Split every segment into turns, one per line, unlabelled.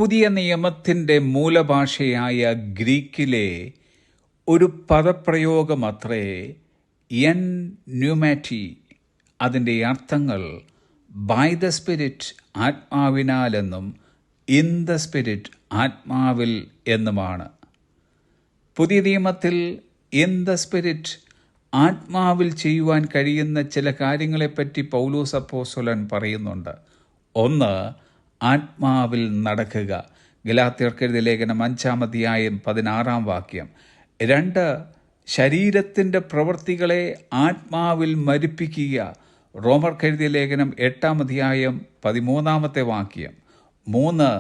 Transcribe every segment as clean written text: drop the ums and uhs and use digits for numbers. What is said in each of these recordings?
പുതിയ നിയമത്തിൻ്റെ മൂലഭാഷയായ ഗ്രീക്കിലെ ഒരു പദപ്രയോഗമത്രേ എൻ ന്യൂമാറ്റി. അതിൻ്റെ അർത്ഥങ്ങൾ ബൈ ദ സ്പിരിറ്റ് ആത്മാവിനാലെന്നും ഇൻ ദ സ്പിരിറ്റ് ആത്മാവിൽ എന്നുമാണ്. പുതിയ നിയമത്തിൽ ഇൻ ദ സ്പിരിറ്റ് ആത്മാവിൽ ചെയ്യുവാൻ കഴിയുന്ന ചില കാര്യങ്ങളെപ്പറ്റി പൗലോസ് അപ്പോസ്തലൻ പറയുന്നുണ്ട്. ഒന്ന്, ആത്മാവിൽ നടക്കുക. ഗലാത്യർക്കെഴുതിയ ലേഖനം 5:16. 2, ശരീരത്തിൻ്റെ പ്രവൃത്തികളെ ആത്മാവിൽ മരിപ്പിക്കുക. റോമർക്കെഴുതിയ ലേഖനം 8:13. 3,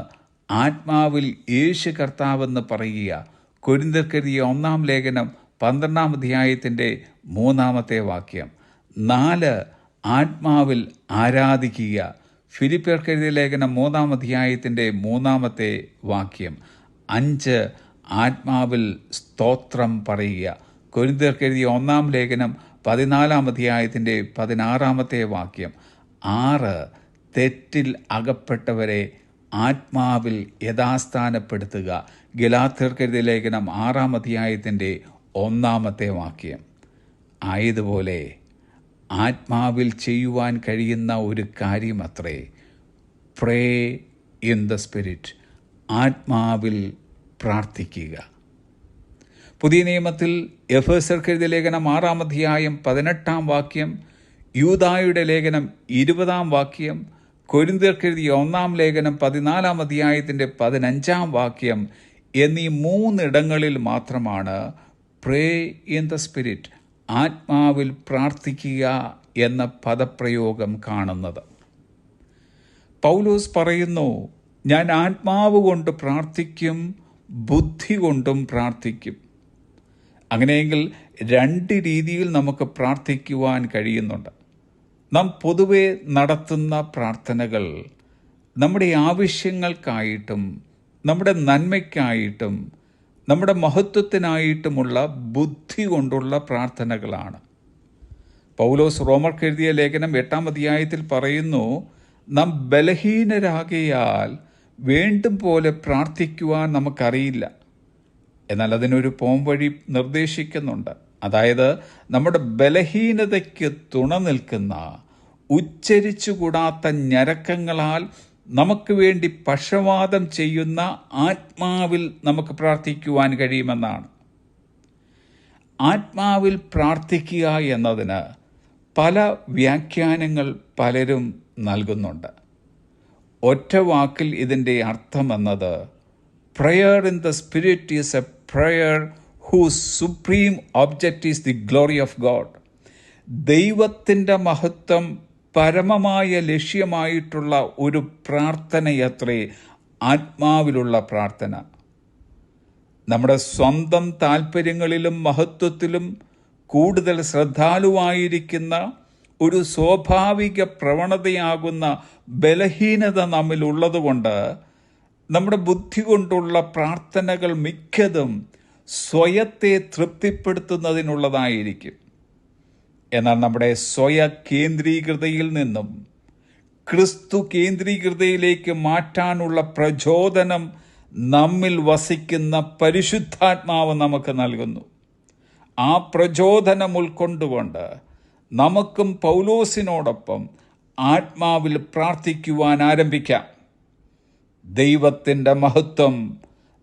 ആത്മാവിൽ യേശു കർത്താവെന്ന് പറയുക. കൊരിന്ത്യർക്കെഴുതിയ 1 ലേഖനം 12:3. 4, ആത്മാവിൽ ആരാധിക്കുക. ഫിലിപ്പിയർക്കെഴുതിയ ലേഖനം 3:3. 5, ആത്മാവിൽ സ്തോത്രം പറയുക. കൊരിന്ത്യർക്കെഴുതിയ 1 ലേഖനം 14:16. 6, തെറ്റിൽ അകപ്പെട്ടവരെ ആത്മാവിൽ യഥാസ്ഥാനപ്പെടുത്തുക. ഗലാത്യർക്കെഴുതിയ ലേഖനം 6:1. ആയതുപോലെ ആത്മാവിൽ ചെയ്യുവാൻ കഴിയുന്ന ഒരു കാര്യമത്രേ പ്രേ ഇൻ ദ സ്പിരിറ്റ്, ആത്മാവിൽ പ്രാർത്ഥിക്കുക. പുതിയ നിയമത്തിൽ എഫേസ്യർക്കെഴുതിയ ലേഖനം 6:18. യൂദായുടെ ലേഖനം 20. കൊരിന്ത്യർക്കെഴുതിയ 1 ലേഖനം 14:15 എന്നീ 3 ഇടങ്ങളിൽ മാത്രമാണ് പ്രേ ഇൻ ദ സ്പിരിറ്റ്, ആത്മാവിൽ പ്രാർത്ഥിക്കുക എന്ന പദപ്രയോഗം കാണുന്നത്. പൗലോസ് പറയുന്നു, ഞാൻ ആത്മാവ് കൊണ്ട് പ്രാർത്ഥിക്കും, ബുദ്ധി കൊണ്ടും പ്രാർത്ഥിക്കും. അങ്ങനെയെങ്കിൽ 2 രീതിയിൽ നമുക്ക് പ്രാർത്ഥിക്കുവാൻ കഴിയുന്നുണ്ട്. നാം പൊതുവെ നടത്തുന്ന പ്രാർത്ഥനകൾ നമ്മുടെ ആവശ്യങ്ങൾക്കായിട്ടും നമ്മുടെ നന്മയ്ക്കായിട്ടും നമ്മുടെ മഹത്വത്തിനായിട്ടുമുള്ള ബുദ്ധി കൊണ്ടുള്ള പ്രാർത്ഥനകളാണ്. പൗലോസ് റോമർക്കെഴുതിയ ലേഖനം 8 പറയുന്നു, നാം ബലഹീനരാകയാൽ വേണ്ടും പോലെ പ്രാർത്ഥിക്കുവാൻ നമുക്കറിയില്ല. എന്നാൽ അതിനൊരു പോംവഴി നിർദ്ദേശിക്കുന്നുണ്ട്. അതായത് നമ്മുടെ ബലഹീനതയ്ക്ക് തുണ നിൽക്കുന്ന ഉച്ചരിച്ചുകൂടാത്ത ഞരക്കങ്ങളാൽ നമുക്ക് വേണ്ടി പക്ഷവാദം ചെയ്യുന്ന ആത്മാവിൽ നമുക്ക് പ്രാർത്ഥിക്കുവാൻ കഴിയുമെന്നാണ്. ആത്മാവിൽ പ്രാർത്ഥിക്കുക എന്നതിന് പല വ്യാഖ്യാനങ്ങൾ പലരും നൽകുന്നുണ്ട്. ഒറ്റ വാക്കിൽ ഇതിൻ്റെ അർത്ഥമെന്നത് prayer in the spirit is a prayer whose supreme object is the glory of God. ദൈവത്തിൻ്റെ മഹത്വം പരമമായ ലക്ഷ്യമായിട്ടുള്ള ഒരു പ്രാർത്ഥനയത്രേ ആത്മാവിലുള്ള പ്രാർത്ഥന. നമ്മുടെ സ്വന്തം താല്പര്യങ്ങളിലും മഹത്വത്തിലും കൂടുതൽ ശ്രദ്ധാലുവായിരിക്കുന്ന ഒരു സ്വാഭാവിക പ്രവണതയാകുന്ന ബലഹീനത നമ്മിലുള്ളതുകൊണ്ട് നമ്മുടെ ബുദ്ധി കൊണ്ടുള്ള പ്രാർത്ഥനകൾ മിക്കതും സ്വയത്തെ തൃപ്തിപ്പെടുത്തുന്നതിനുള്ളതായിരിക്കും. എന്നാൽ നമ്മുടെ സ്വയ കേന്ദ്രീകൃതയിൽ നിന്നും ക്രിസ്തു കേന്ദ്രീകൃതയിലേക്ക് മാറ്റാനുള്ള പ്രചോദനം നമ്മിൽ വസിക്കുന്ന പരിശുദ്ധാത്മാവ് നമുക്ക് നൽകുന്നു. ആ പ്രചോദനം ഉൾക്കൊണ്ടുകൊണ്ട് നമുക്കും പൗലോസിനോടൊപ്പം ആത്മാവിൽ പ്രാർത്ഥിക്കുവാൻ ആരംഭിക്കാം. ദൈവത്തിൻ്റെ മഹത്വം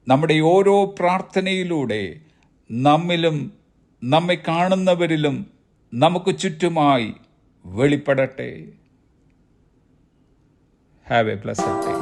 നമ്മുടെ ഓരോ പ്രാർത്ഥനയിലൂടെ നമ്മിലും നമ്മെ കാണുന്നവരിലും നമുക്ക് ചുറ്റുമായി വെളിപ്പെടട്ടെ. Have a blessed day.